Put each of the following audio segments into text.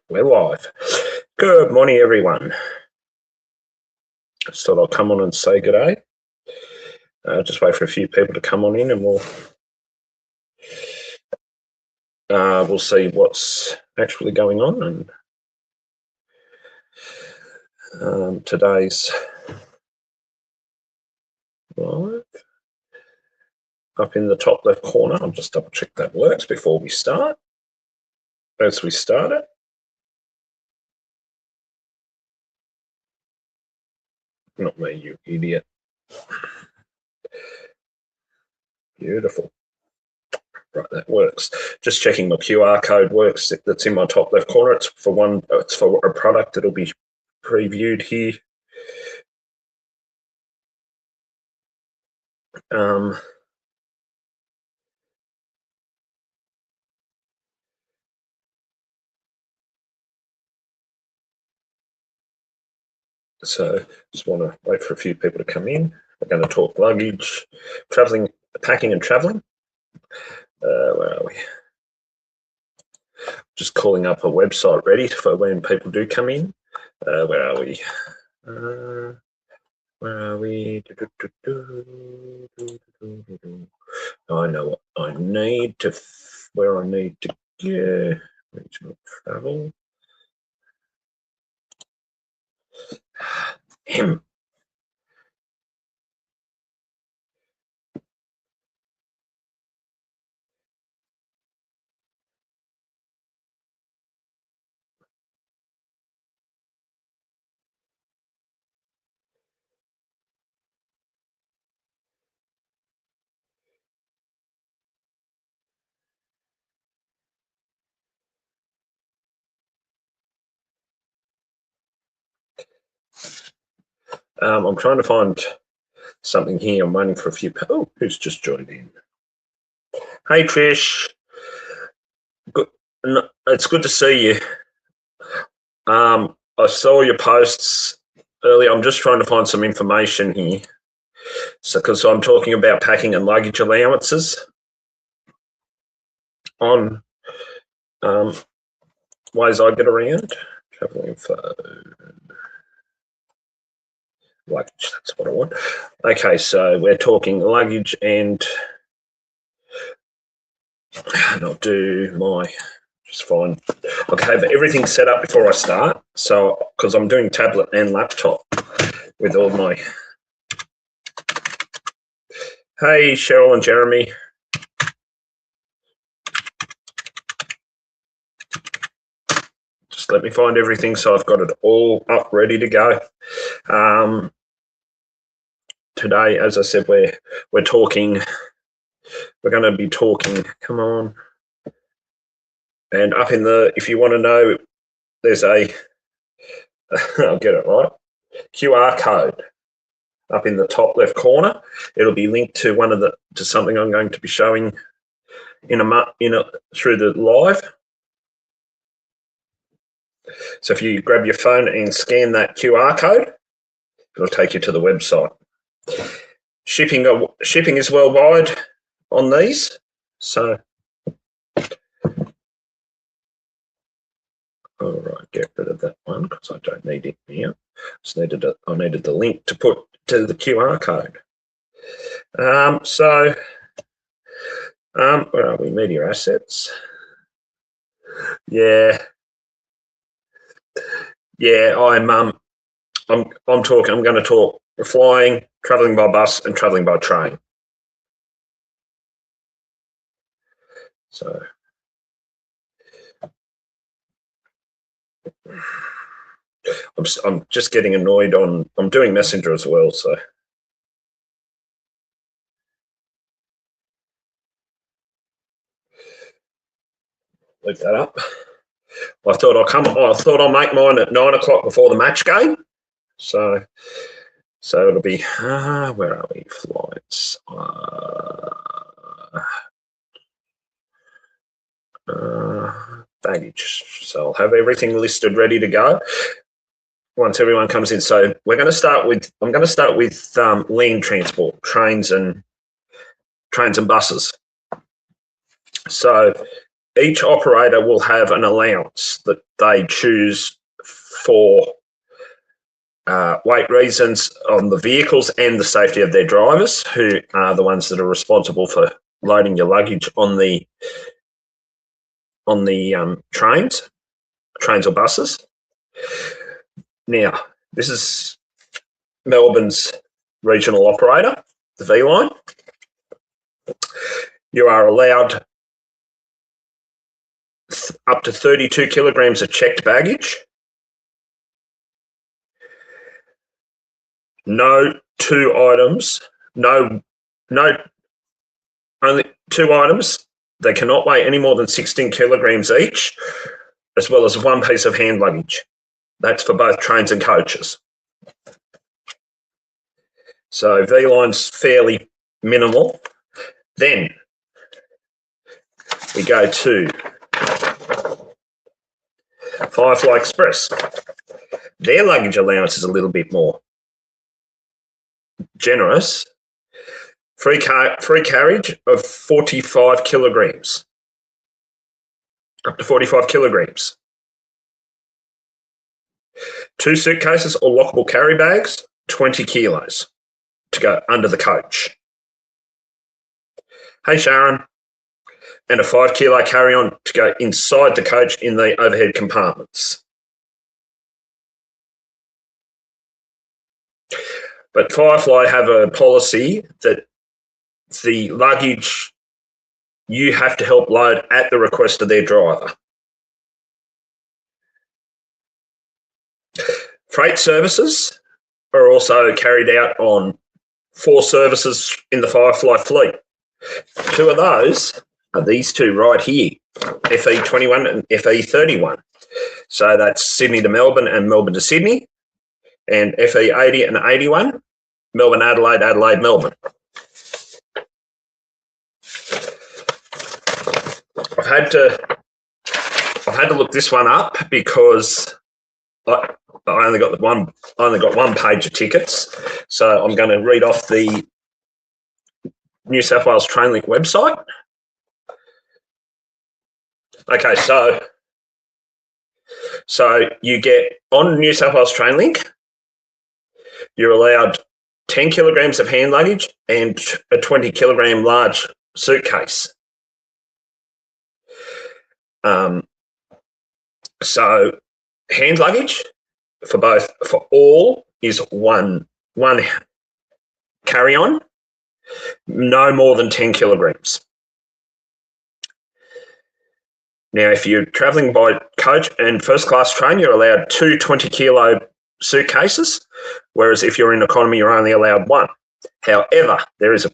We're live. Good morning, everyone. Just thought I'll come on and say good day. Just wait for a few people to come on in, and we'll see what's actually going on. And today's live up in the top left corner. I'll just double check that works before we start. As we start it. Not me, you idiot. Beautiful. Right, that works. Just checking my QR code works. That's in my top left corner. It's for a product that'll be previewed here. So just want to wait for a few people to come in. We're going to talk luggage, traveling, packing and traveling. Where are we? Just calling up a website ready for when people do come in. Where are we? Where are we? I know what I need to, where I need to go. Regional travel. Him. I'm trying to find something here. I'm waiting for a few. Oh, who's just joined in? Hey, Trish. Good. It's good to see you. I saw your posts earlier. I'm just trying to find some information here. So, because I'm talking about packing and luggage allowances on ways I get around. Travel info. Luggage, that's what I want. Okay, so we're talking luggage, and I'll do my, just fine. I'll have everything set up before I start. So, because I'm doing tablet and laptop with all my. Hey, Cheryl and Jeremy. Just let me find everything so I've got it all up, ready to go. Today, as I said, we're talking. We're going to be talking. Come on. And up in the, if you want to know, there's a. I'll get it right. QR code up in the top left corner. It'll be linked to to something I'm going to be showing through the live. So if you grab your phone and scan that QR code, it'll take you to the website. Shipping is worldwide on these. So, all right, get rid of that one because I don't need it now. I needed the link to put to the QR code. Where are we? Media assets. Yeah. I'm talking. I'm going to talk flying, traveling by bus, and traveling by train. So. I'm just getting annoyed I'm doing Messenger as well, so. Leave that up. I thought I'll make mine at 9 o'clock before the match game. So it'll be, where are we? Flights. Baggage. So I'll have everything listed ready to go once everyone comes in. So I'm going to start with land transport, trains and buses. So each operator will have an allowance that they choose for weight reasons on the vehicles and the safety of their drivers, who are the ones that are responsible for loading your luggage on the trains or buses. Now, this is Melbourne's regional operator, the V Line. You are allowed up to 32 kilograms of checked baggage. No two items, only 2 items. They cannot weigh any more than 16 kilograms each, as well as 1 piece of hand luggage. That's for both trains and coaches. So V-Line's fairly minimal. Then we go to Firefly Express. Their luggage allowance is a little bit more generous. Free carriage of 45 kilograms. Up to 45 kilograms. 2 suitcases or lockable carry bags, 20 kilos to go under the coach. Hey Sharon. And a 5 kilo carry-on to go inside the coach in the overhead compartments. But Firefly have a policy that the luggage you have to help load at the request of their driver. Freight services are also carried out on 4 services in the Firefly fleet. 2 of those are these 2 right here, FE21 and FE31. So that's Sydney to Melbourne and Melbourne to Sydney, and FE80 and 81, Melbourne, Adelaide, Adelaide, Melbourne. I've had to look this one up because I only got one page of tickets, so I'm going to read off the New South Wales Trainlink website. Okay, so you get on New South Wales Trainlink, you're allowed 10 kilograms of hand luggage and a 20 kilogram large suitcase. So hand luggage for all is one carry-on, no more than 10 kilograms. Now, if you're travelling by coach and first class train, you're allowed 2 20-kilo suitcases, whereas if you're in economy, you're only allowed 1. However, there is a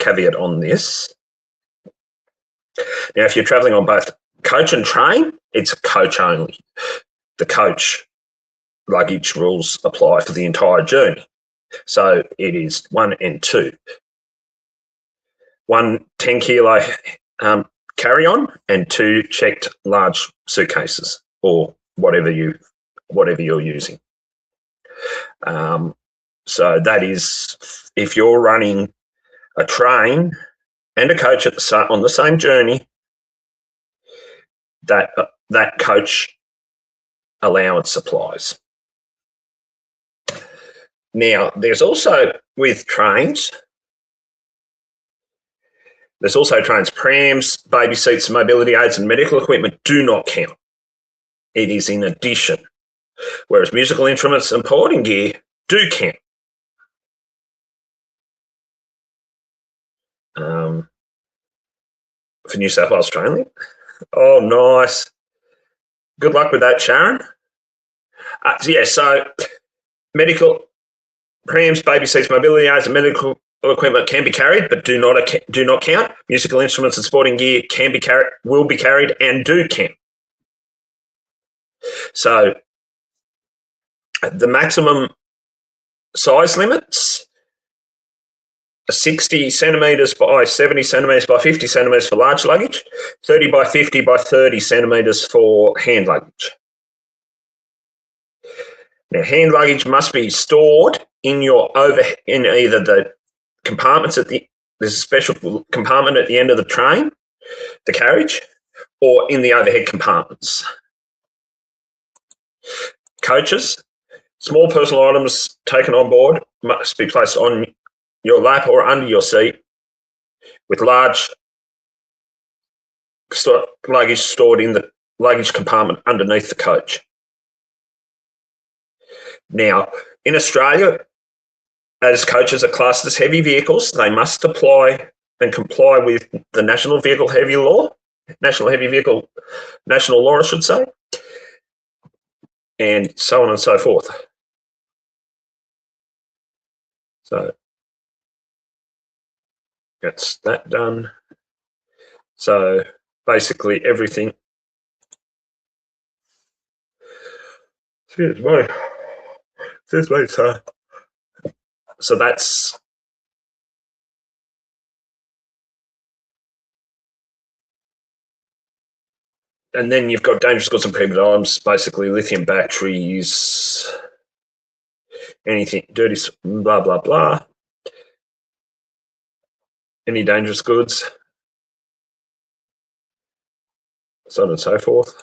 caveat on this. Now, if you're travelling on both coach and train, it's coach only. The coach luggage rules apply for the entire journey. So it is 1 and 2. 1 10-kilo carry-on and 2 checked large suitcases or whatever you're using. So that is, if you're running a train and a coach on the same journey, that coach allowance applies. Now, there's also with trains. There's also trains, prams, baby seats, mobility aids and medical equipment do not count. It is in addition, whereas musical instruments and porting gear do count. For New South Wales Trainlink. Oh, nice. Good luck with that, Sharon. So medical, prams, baby seats, mobility aids and medical equipment can be carried, but do not count. Musical instruments and sporting gear can be carried, will be carried, and do count. So the maximum size limits are 60 centimetres by 70 centimetres by 50 centimetres for large luggage, 30 by 50 by 30 centimetres for hand luggage. Now, hand luggage must be stored in either the compartments at the there's a special compartment at the end of the train, the carriage, or in the overhead compartments. Coaches, small personal items taken on board must be placed on your lap or under your seat, with large luggage stored in the luggage compartment underneath the coach. Now, in Australia, as coaches are classed as heavy vehicles, they must apply and comply with the National Vehicle Heavy Law, National Heavy Vehicle National Law, I should say, and so on and so forth. So that's that done. So basically everything. Excuse me. So that's and then you've got dangerous goods and prohibited items, basically lithium batteries, anything dirty, blah, blah, blah. Any dangerous goods, so on and so forth.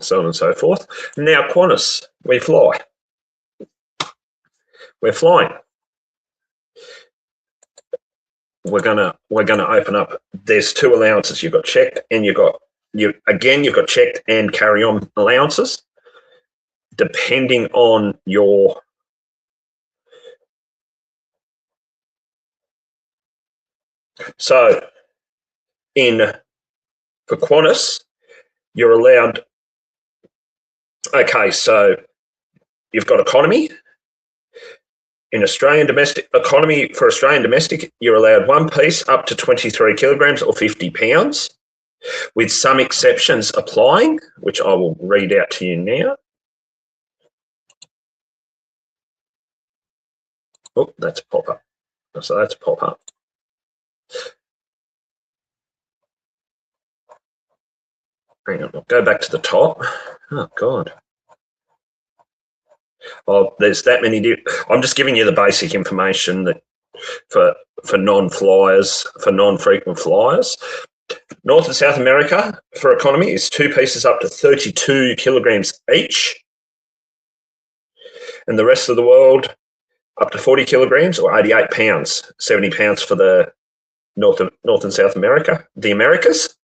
So on and so forth. Now, Qantas, we fly. We're flying. We're gonna open up. There's two allowances. You've got checked, and you've got checked and carry-on allowances, depending on your for Qantas, you're allowed. Okay, so you've got economy. In Australian domestic economy, for Australian domestic, you're allowed one piece up to 23 kilograms or 50 pounds, with some exceptions applying, which I will read out to you now. Oh, that's a pop-up. So that's a pop-up. Hang on, I'll go back to the top. Oh, God. Oh, there's that many. I'm just giving you the basic information that for non-flyers, for non-frequent flyers. North and South America for economy is two pieces up to 32 kilograms each. And the rest of the world up to 40 kilograms or 88 pounds, 70 pounds for the North and South America, the Americas.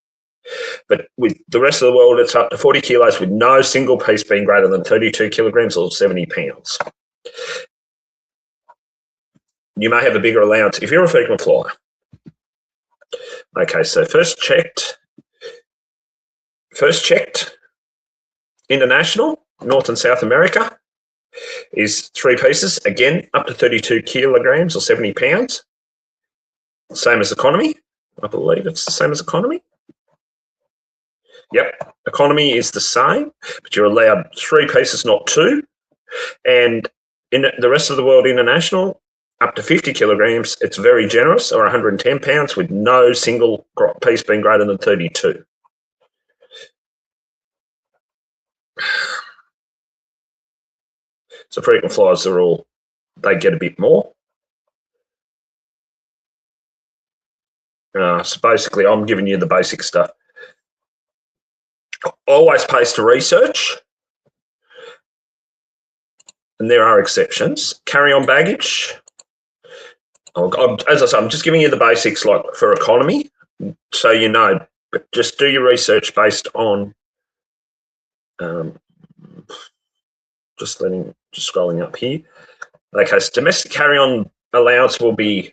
But with the rest of the world, it's up to 40 kilos with no single piece being greater than 32 kilograms or 70 pounds. You may have a bigger allowance if you're a frequent flyer. Okay, so first checked, international, North and South America is three pieces, again, up to 32 kilograms or 70 pounds. Same as economy. I believe it's the same as economy. Yep, economy is the same, but you're allowed three pieces, not two. And in the rest of the world, international, up to 50 kilograms, it's very generous, or 110 pounds, with no single piece being greater than 32. So frequent flyers they get a bit more. So basically, I'm giving you the basic stuff. Always pays to research, and there are exceptions. Carry-on baggage. As I say, I'm just giving you the basics, like for economy, so you know. But just do your research based on. Just scrolling up here. Okay, so domestic carry-on allowance will be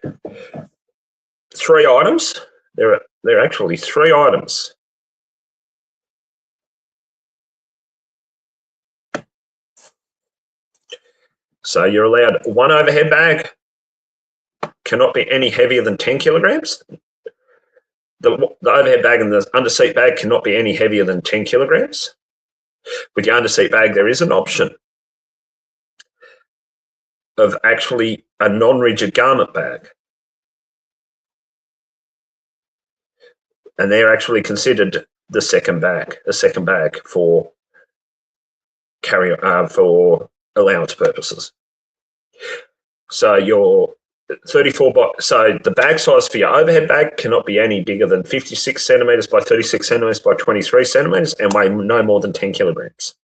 three items. There are actually three items. So you're allowed one overhead bag, cannot be any heavier than 10 kilograms. The overhead bag and the underseat bag cannot be any heavier than 10 kilograms. With your underseat bag, there is an option of actually a non-rigid garment bag. And they're actually considered the second bag for for allowance purposes. So your 34 by, so the bag size for your overhead bag cannot be any bigger than 56 centimetres by 36 centimetres by 23 centimetres and weigh no more than 10 kilograms.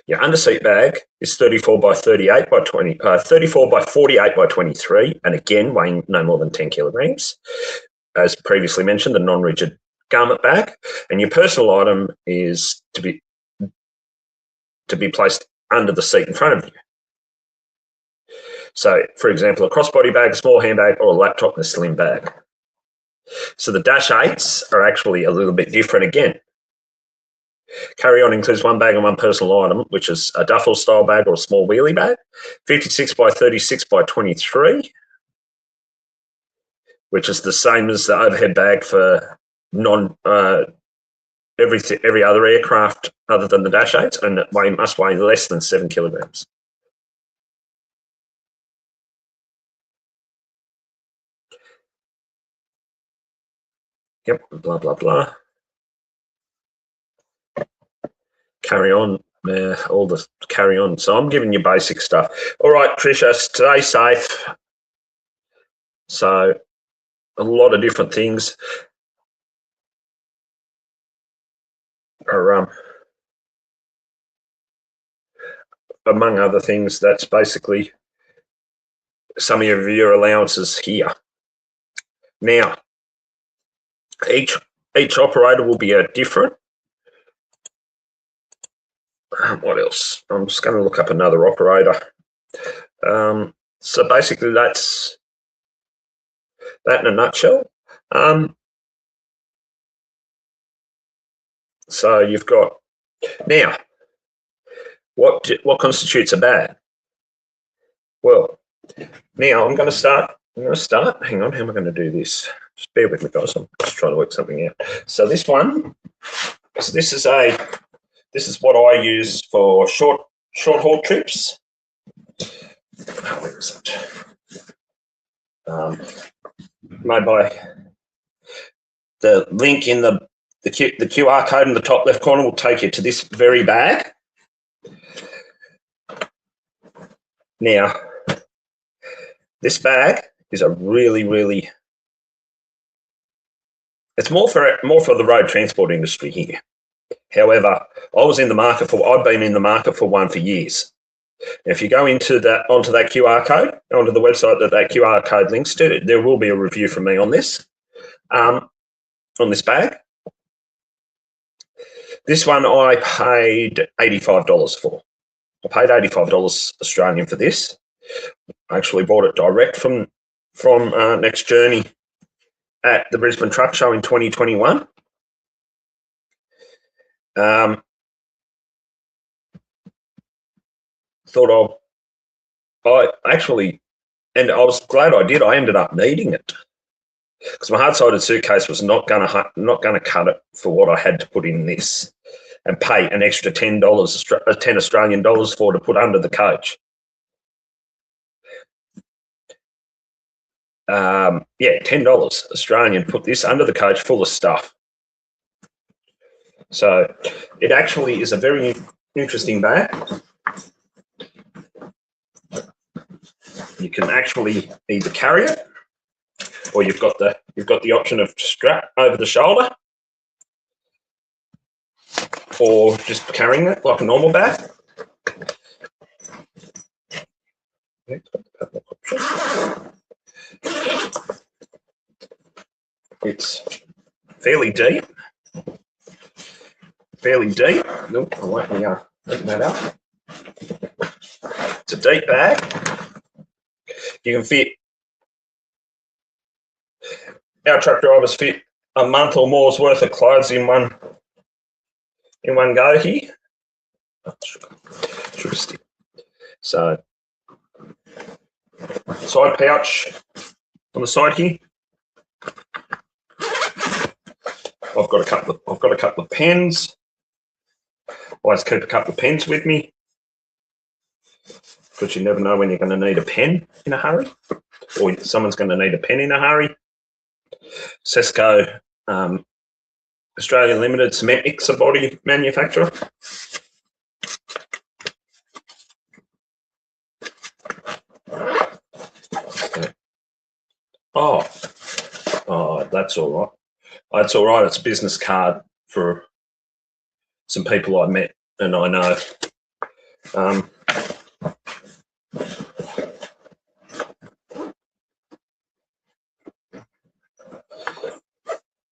Your underseat bag is 34 by 38 by 20, 34 by 48 by 23, and again weighing no more than 10 kilograms. As previously mentioned, the non-rigid garment bag, and your personal item is to be placed under the seat in front of you. So, for example, a crossbody bag, a small handbag, or a laptop in a slim bag. So the Dash 8s are actually a little bit different again. Carry-on includes one bag and one personal item, which is a duffel style bag or a small wheelie bag, 56 by 36 by 23, which is the same as the overhead bag for every other aircraft other than the Dash 8s, and it must weigh less than 7 kilograms. Yep, blah, blah, blah. Carry on, all the carry on. So I'm giving you basic stuff. All right, Trisha, stay safe. So a lot of different things are, among other things, that's basically some of your allowances here. Now, each operator will be different. What else? I'm just going to look up another operator. So basically that's that in a nutshell. So you've got, now, what constitutes a bag? Well, now I'm going to start. Hang on, how am I going to do this? Just bear with me, guys. I'm just trying to work something out. So this one, so this is what I use for short haul trips. Where is it? Made by the link in the QR code in the top left corner will take you to this very bag. Now, this bag is a really, it's more for the road transport industry here. However, I've been in the market for one for years. Now, if you go onto that QR code, onto the website that QR code links to, there will be a review from me on this, on this bag. This one I paid $85 for. I paid $85 Australian for this. I actually bought it direct from Next Journey at the Brisbane Truck Show in 2021. And I was glad I did. I ended up needing it because my hard-sided suitcase was not going to cut it for what I had to put in this and pay an extra $10 Australian dollars for to put under the coach. Yeah, $10 Australian, put this under the coach full of stuff. So it actually is a very interesting bag. You can actually either carry it, or you've got the option of strap over the shoulder, or just carrying it like a normal bag. It's fairly deep. Nope, I won't be open that up. It's a deep bag. You can fit, our truck drivers fit a month or more's worth of clothes in one go here. So side pouch on the side here. I've got a couple of pens. Always keep a couple of pens with me because you never know when you're going to need a pen in a hurry, or someone's going to need a pen in a hurry. Sesco, Australian Limited cement mixer body manufacturer. Oh, that's all right. That's all right. It's a business card for some people I met and I know.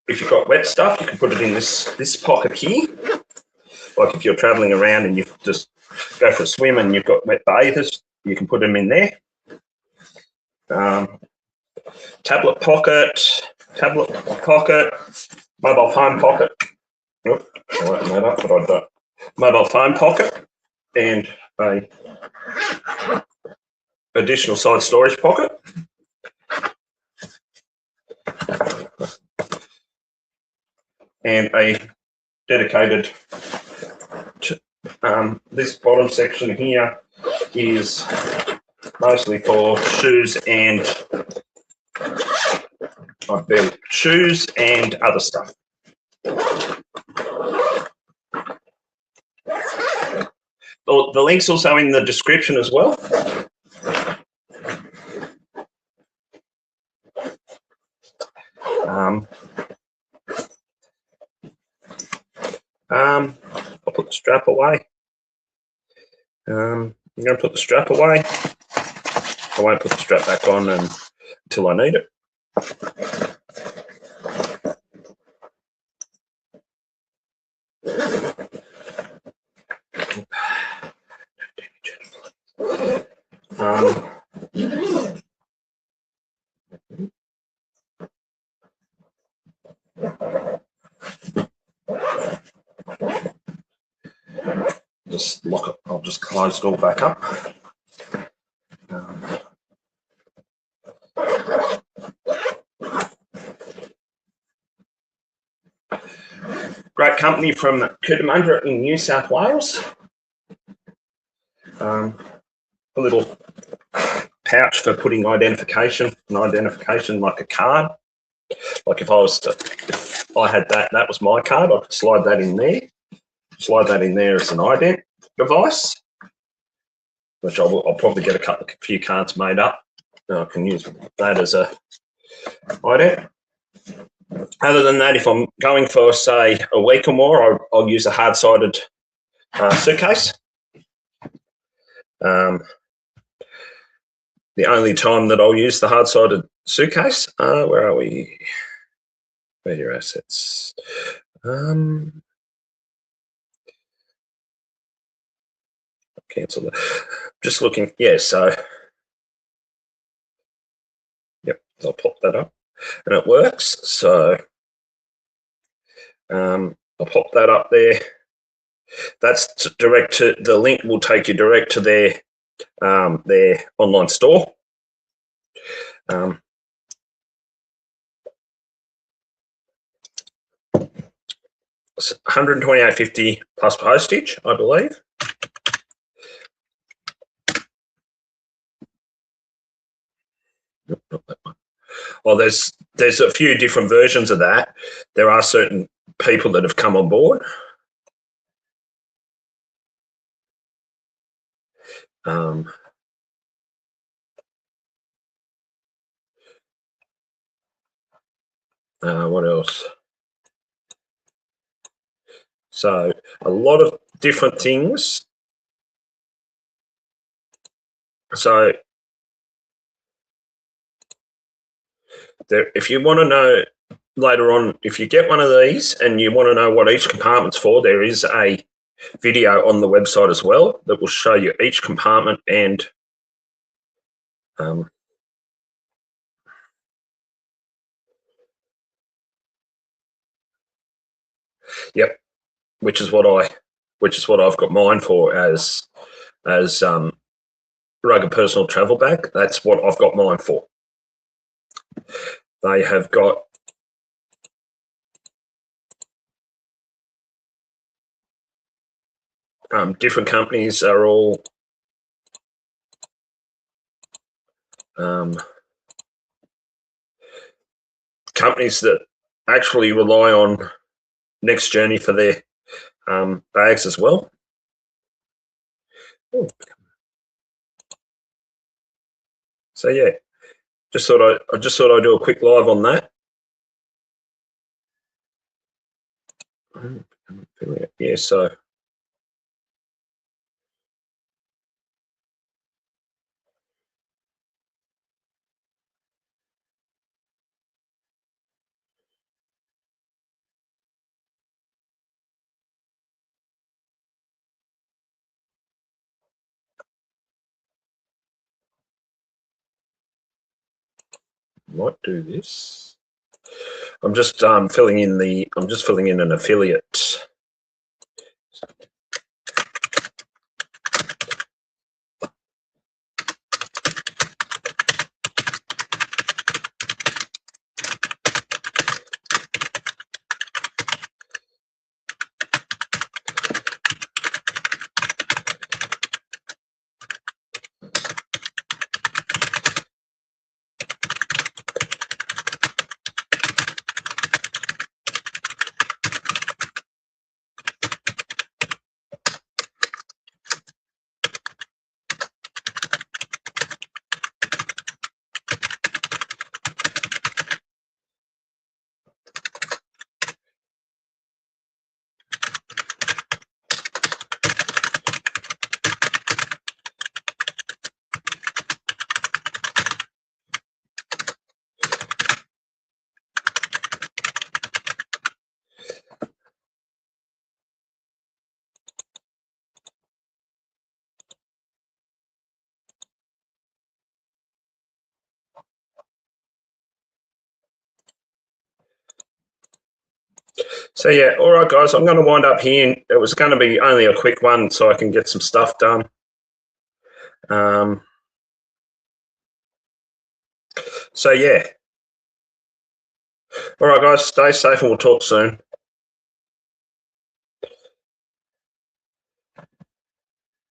If you've got wet stuff, you can put it in this pocket here. Like if you're traveling around and you just go for a swim and you've got wet bathers, you can put them in there. Tablet pocket, mobile phone pocket. Nope, I opened that up, but I don't. Mobile phone pocket and a additional side storage pocket. And a dedicated, this bottom section here is mostly for shoes and shoes and other stuff. The link's also in the description as well. I'll put the strap away. I'm going to put the strap away. I won't put the strap back on until I need it. Just lock it. I'll just close it all back up. Great company from Cootamundra in New South Wales. A little pouch for putting identification, like a card. Like if I had that was my card, I could slide that in there. Slide that in there as an ident device, which I'll probably get a few cards made up. I can use that as a ident. Other than that, if I'm going for, say, a week or more, I'll use a hard-sided suitcase. The only time that I'll use the hard-sided suitcase, where are we? Where are your assets? Cancel that. Just looking, yeah, so, yep, I'll pop that up and it works. So I'll pop that up there. That's direct to, the link will take you direct to their online store. It's $128.50 plus postage, I believe. Not that one. Well, there's a few different versions of that. There are certain people that have come on board. What else? So a lot of different things. So if you want to know later on, if you get one of these and you want to know what each compartment's for, there is a video on the website as well that will show you each compartment and yep, which is what I've got mine for as rugged personal travel bag. That's what I've got mine for. They have got different companies are all companies that actually rely on Next Journey for their bags as well. Ooh. So yeah, I just thought I'd do a quick live on that. Yeah, so might do this. I'm just filling in an affiliate. So yeah, all right, guys, I'm going to wind up here. It was going to be only a quick one, so I can get some stuff done. So yeah, all right, guys, stay safe, and we'll talk soon.